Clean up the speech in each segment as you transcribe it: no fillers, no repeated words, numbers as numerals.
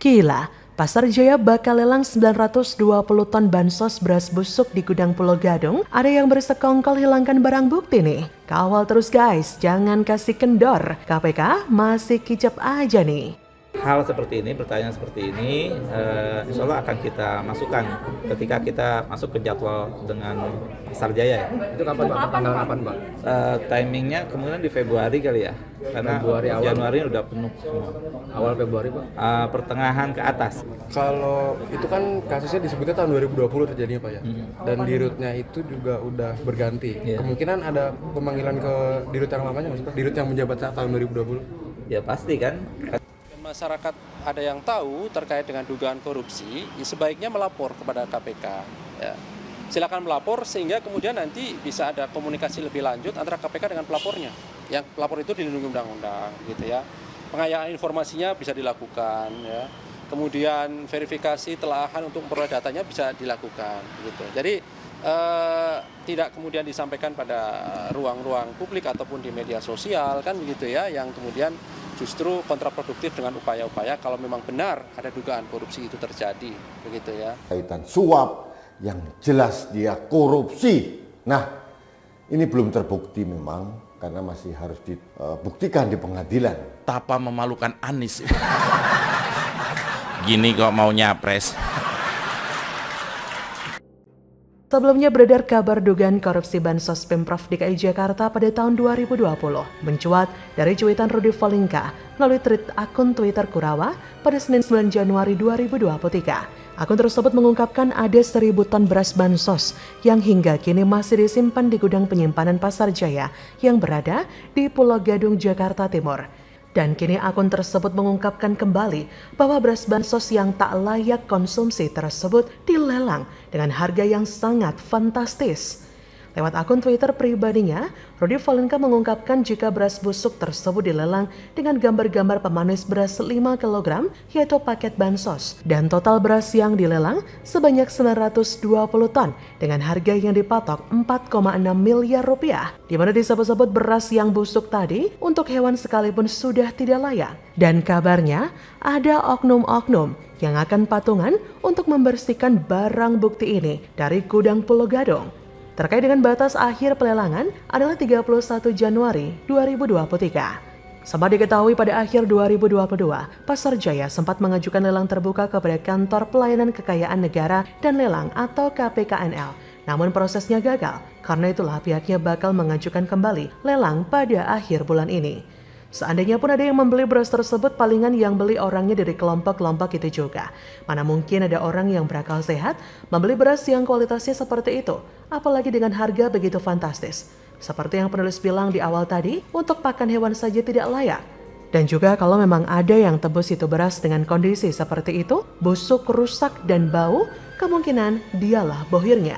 Gila, Pasar Jaya bakal lelang 920 ton bansos beras busuk di gudang Pulau Gadung. Ada yang bersekongkol hilangkan barang bukti nih. Kawal terus guys, jangan kasih kendor. KPK masih kicap aja nih. Hal seperti ini, pertanyaan seperti ini, insya Allah akan kita masukkan ketika kita masuk ke jadwal dengan Pasar Jaya. Itu kapan Pak? Tanggal kapan Pak? Timingnya kemungkinan di Februari kali ya, karena Februari awal. Januari udah penuh semua. Awal Februari Pak? Pertengahan ke atas. Kalau itu kan kasusnya disebutnya tahun 2020 terjadinya Pak ya, dan dirutnya itu juga udah berganti. Kemungkinan ada pemanggilan ke dirut yang lamanya nggak sih Pak? Dirut yang menjabat saat tahun 2020? Ya pasti kan. Masyarakat ada yang tahu terkait dengan dugaan korupsi, ya sebaiknya melapor kepada KPK. Ya. Silakan melapor sehingga kemudian nanti bisa ada komunikasi lebih lanjut antara KPK dengan pelapornya. Yang pelapor itu dilindungi undang-undang, gitu ya. Pengayaan informasinya bisa dilakukan, ya. Kemudian verifikasi telahan untuk memperoleh datanya bisa dilakukan, gitu. Jadi tidak kemudian disampaikan pada ruang-ruang publik ataupun di media sosial, kan begitu ya, yang kemudian justru kontraproduktif dengan upaya-upaya kalau memang benar ada dugaan korupsi itu terjadi, begitu ya. Kaitan suap yang jelas dia korupsi. Nah, ini belum terbukti memang karena masih harus dibuktikan di pengadilan. Tapa memalukan Anies. Gini kok mau nyapres. Sebelumnya beredar kabar dugaan korupsi Bansos Pemprov DKI Jakarta pada tahun 2020 mencuat dari cuitan Rudy Volingka melalui tweet akun Twitter Kurawa pada Senin 9 Januari 2023. Akun tersebut mengungkapkan ada 1.000 ton beras Bansos yang hingga kini masih disimpan di gudang penyimpanan Pasar Jaya yang berada di Pulau Gadung, Jakarta Timur. Dan kini akun tersebut mengungkapkan kembali bahwa beras bansos yang tak layak konsumsi tersebut dilelang dengan harga yang sangat fantastis. Lewat akun Twitter pribadinya, Rudy Volingka mengungkapkan jika beras busuk tersebut dilelang dengan gambar-gambar pemanis beras 5 kg, yaitu paket bansos. Dan total beras yang dilelang sebanyak 920 ton dengan harga yang dipatok 4,6 miliar rupiah. Di mana disebut-sebut beras yang busuk tadi untuk hewan sekalipun sudah tidak layak. Dan kabarnya ada oknum-oknum yang akan patungan untuk membersihkan barang bukti ini dari gudang Pulau Gadung. Terkait dengan batas akhir pelelangan adalah 31 Januari 2023. Sempat diketahui pada akhir 2022, Pasar Jaya sempat mengajukan lelang terbuka kepada Kantor Pelayanan Kekayaan Negara dan Lelang atau KPKNL. Namun prosesnya gagal, karena itulah pihaknya bakal mengajukan kembali lelang pada akhir bulan ini. Seandainya pun ada yang membeli beras tersebut, palingan yang beli orangnya dari kelompok-kelompok itu juga. Mana mungkin ada orang yang berakal sehat membeli beras yang kualitasnya seperti itu, apalagi dengan harga begitu fantastis. Seperti yang penulis bilang di awal tadi, untuk pakan hewan saja tidak layak. Dan juga kalau memang ada yang tebus itu beras dengan kondisi seperti itu, busuk, rusak, dan bau, kemungkinan dialah bohirnya.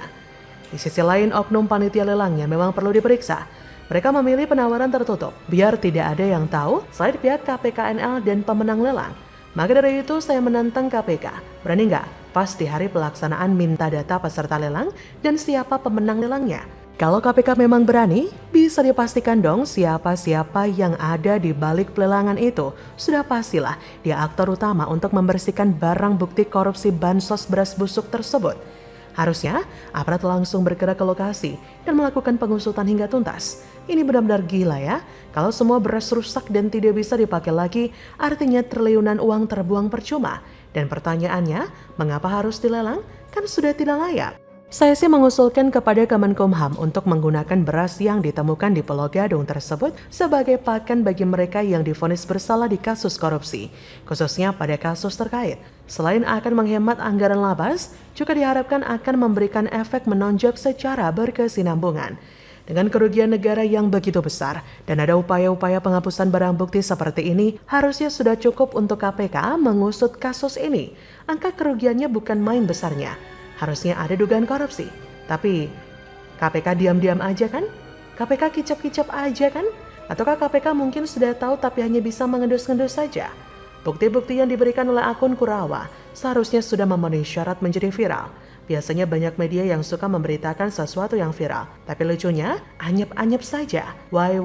Di sisi lain, oknum panitia lelangnya memang perlu diperiksa. Mereka memilih penawaran tertutup, biar tidak ada yang tahu selain pihak KPKNL dan pemenang lelang. Maka dari itu saya menantang KPK, berani nggak pas di hari pelaksanaan minta data peserta lelang dan siapa pemenang lelangnya? Kalau KPK memang berani, bisa dipastikan dong siapa-siapa yang ada di balik pelelangan itu. Sudah pastilah dia aktor utama untuk membersihkan barang bukti korupsi bansos beras busuk tersebut. Harusnya aparat langsung bergerak ke lokasi dan melakukan pengusutan hingga tuntas. Ini benar-benar gila ya. Kalau semua beras rusak dan tidak bisa dipakai lagi, artinya triliunan uang terbuang percuma. Dan pertanyaannya, mengapa harus dilelang? Kan sudah tidak layak. Saya sih mengusulkan kepada Kemenkumham untuk menggunakan beras yang ditemukan di Pulau Gadung tersebut sebagai pakan bagi mereka yang divonis bersalah di kasus korupsi, khususnya pada kasus terkait. Selain akan menghemat anggaran lapas, juga diharapkan akan memberikan efek menonjol secara berkesinambungan. Dengan kerugian negara yang begitu besar dan ada upaya-upaya penghapusan barang bukti seperti ini, harusnya sudah cukup untuk KPK mengusut kasus ini. Angka kerugiannya bukan main besarnya. Harusnya ada dugaan korupsi. Tapi KPK diam-diam aja kan? KPK kicap-kicap aja kan? Ataukah KPK mungkin sudah tahu tapi hanya bisa mengendus-ngendus saja? Bukti-bukti yang diberikan oleh akun Kurawa seharusnya sudah memenuhi syarat menjadi viral. Biasanya banyak media yang suka memberitakan sesuatu yang viral. Tapi lucunya, anyep-anyep saja. Why?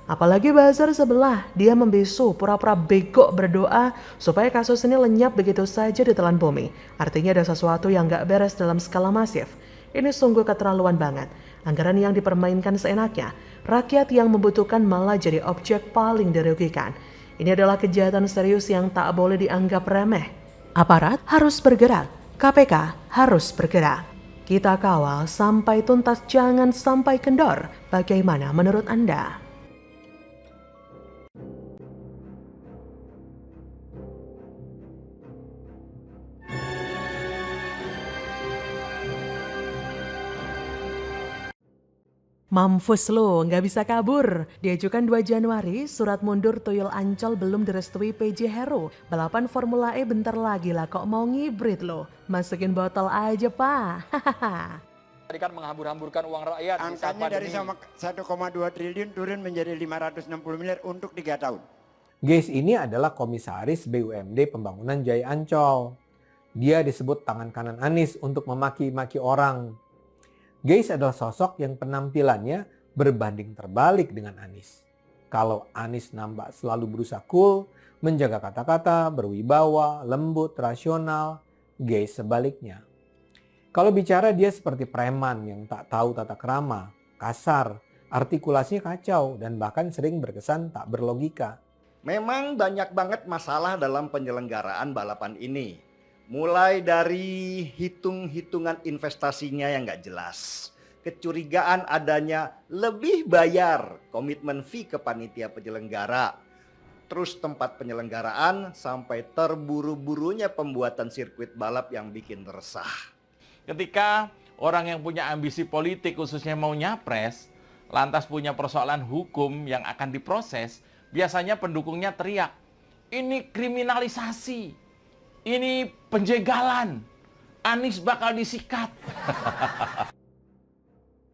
Apalagi buzzer sebelah, dia membisu pura-pura bego berdoa supaya kasus ini lenyap begitu saja ditelan bumi. Artinya ada sesuatu yang gak beres dalam skala masif. Ini sungguh keterlaluan banget. Anggaran yang dipermainkan seenaknya, rakyat yang membutuhkan malah jadi objek paling dirugikan. Ini adalah kejahatan serius yang tak boleh dianggap remeh. Aparat harus bergerak, KPK harus bergerak. Kita kawal sampai tuntas, jangan sampai kendor. Bagaimana menurut Anda? Mampus lo, nggak bisa kabur. Diajukan 2 Januari, surat mundur Tuyul Ancol belum direstui PJ Hero. Balapan Formula E bentar lagi lah, kok mau ngibrit lo? Masukin botol aja, Pak. Tadi kan menghambur-hamburkan uang rakyat. Angkanya dari 1,2 triliun turun menjadi 560 miliar untuk 3 tahun. Geis ini adalah komisaris BUMD Pembangunan Jaya Ancol. Dia disebut tangan kanan Anies untuk memaki-maki orang. Geis adalah sosok yang penampilannya berbanding terbalik dengan Anies. Kalau Anies nampak selalu berusaha cool, menjaga kata-kata, berwibawa, lembut, rasional, Geis sebaliknya. Kalau bicara dia seperti preman yang tak tahu tata krama, kasar, artikulasinya kacau, dan bahkan sering berkesan tak berlogika. Memang banyak banget masalah dalam penyelenggaraan balapan ini. Mulai dari hitung-hitungan investasinya yang nggak jelas, kecurigaan adanya lebih bayar komitmen fee ke panitia penyelenggara, terus tempat penyelenggaraan, sampai terburu-burunya pembuatan sirkuit balap yang bikin resah. Ketika orang yang punya ambisi politik khususnya mau nyapres, lantas punya persoalan hukum yang akan diproses, biasanya pendukungnya teriak, ini kriminalisasi. Ini penjegalan, Anies bakal disikat.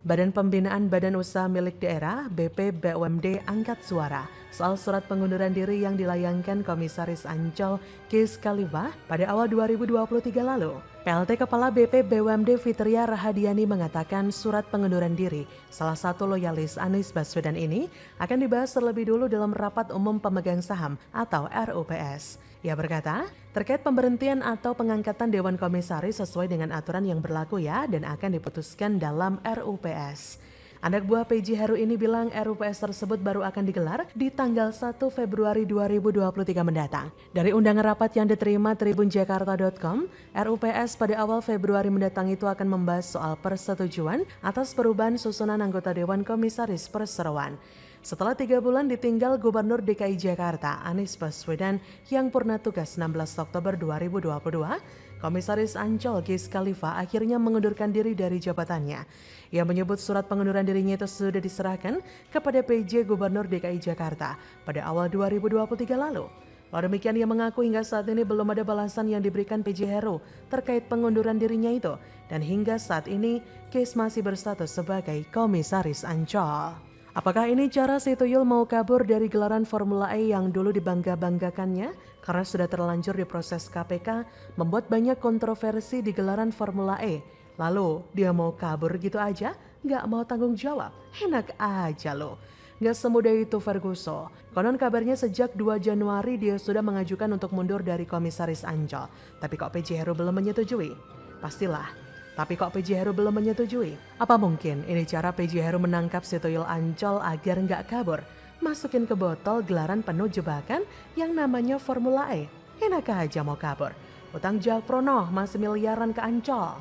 Badan Pembinaan Badan Usaha Milik Daerah BP BUMD angkat suara soal surat pengunduran diri yang dilayangkan Komisaris Ancol Geis Khalifa pada awal 2023 lalu. PLT Kepala BP BUMD Fitria Rahadiani mengatakan surat pengunduran diri salah satu loyalis Anies Baswedan ini akan dibahas terlebih dulu dalam rapat umum pemegang saham atau RUPS. Ia berkata, terkait pemberhentian atau pengangkatan Dewan Komisaris sesuai dengan aturan yang berlaku ya dan akan diputuskan dalam RUPS. Anak buah PJ Heru ini bilang RUPS tersebut baru akan digelar di tanggal 1 Februari 2023 mendatang. Dari undangan rapat yang diterima tribunjakarta.com, RUPS pada awal Februari mendatang itu akan membahas soal persetujuan atas perubahan susunan anggota Dewan Komisaris Perseroan. Setelah 3 bulan ditinggal Gubernur DKI Jakarta Anies Baswedan yang purna tugas 16 Oktober 2022, Komisaris Ancol Geis Khalifa akhirnya mengundurkan diri dari jabatannya. Ia menyebut surat pengunduran dirinya itu sudah diserahkan kepada PJ Gubernur DKI Jakarta pada awal 2023 lalu. Walau demikian ia mengaku hingga saat ini belum ada balasan yang diberikan PJ Heru terkait pengunduran dirinya itu. Dan hingga saat ini Geis masih berstatus sebagai Komisaris Ancol. Apakah ini cara si Tuyul mau kabur dari gelaran Formula E yang dulu dibangga-banggakannya? Karena sudah terlanjur diproses KPK, membuat banyak kontroversi di gelaran Formula E. Lalu dia mau kabur gitu aja? Nggak mau tanggung jawab? Enak aja loh. Nggak semudah itu Ferguson. Konon kabarnya sejak 2 Januari dia sudah mengajukan untuk mundur dari Komisaris Ancol. Tapi kok PJ Heru belum menyetujui? Pastilah. Tapi kok PJ Heru belum menyetujui? Apa mungkin ini cara PJ Heru menangkap si Tuyul Ancol agar nggak kabur? Masukin ke botol gelaran penuh jebakan yang namanya Formula E. Enak aja mau kabur. Utang Jakprono masih miliaran ke Ancol.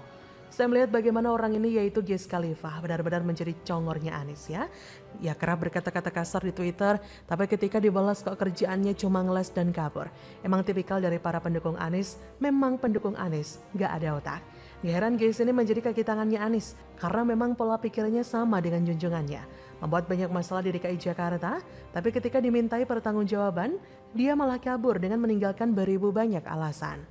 Saya melihat bagaimana orang ini yaitu Geis Khalifa benar-benar menjadi congornya Anies ya. Ya kerap berkata-kata kasar di Twitter, tapi ketika dibalas kok kerjaannya cuma ngeles dan kabur. Emang tipikal dari para pendukung Anies, memang pendukung Anies gak ada otak. Gak heran Geis ini menjadi kaki tangannya Anies karena memang pola pikirnya sama dengan junjungannya. Membuat banyak masalah di DKI Jakarta, tapi ketika dimintai pertanggungjawaban, dia malah kabur dengan meninggalkan beribu banyak alasan.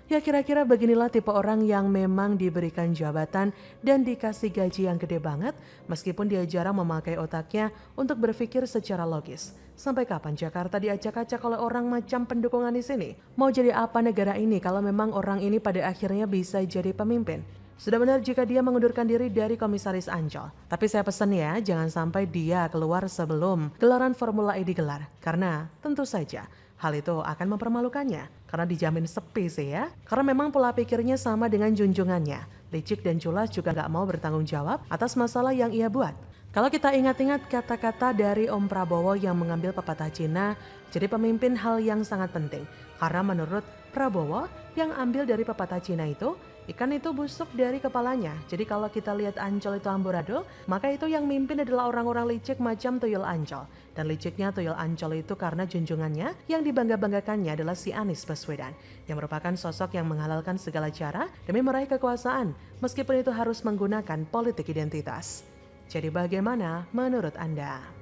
Ya kira-kira beginilah tipe orang yang memang diberikan jabatan dan dikasih gaji yang gede banget meskipun dia jarang memakai otaknya untuk berpikir secara logis. Sampai kapan Jakarta diacak-acak oleh orang macam pendukung Anies ini? Mau jadi apa negara ini kalau memang orang ini pada akhirnya bisa jadi pemimpin? Sudah benar jika dia mengundurkan diri dari Komisaris Ancol. Tapi saya pesan ya, jangan sampai dia keluar sebelum gelaran Formula E digelar. Karena tentu saja hal itu akan mempermalukannya. Karena dijamin sepi sih ya. Karena memang pola pikirnya sama dengan junjungannya. Licik dan culas juga gak mau bertanggung jawab atas masalah yang ia buat. Kalau kita ingat-ingat kata-kata dari Om Prabowo yang mengambil pepatah Cina, jadi pemimpin hal yang sangat penting. Karena menurut Prabowo, yang ambil dari pepatah Cina itu, ikan itu busuk dari kepalanya. Jadi kalau kita lihat Ancol itu amburadul, maka itu yang mimpin adalah orang-orang licik macam Tuyul Ancol. Dan liciknya Tuyul Ancol itu karena junjungannya yang dibangga-banggakannya adalah si Anies Baswedan, yang merupakan sosok yang menghalalkan segala cara demi meraih kekuasaan, meskipun itu harus menggunakan politik identitas. Jadi bagaimana menurut Anda?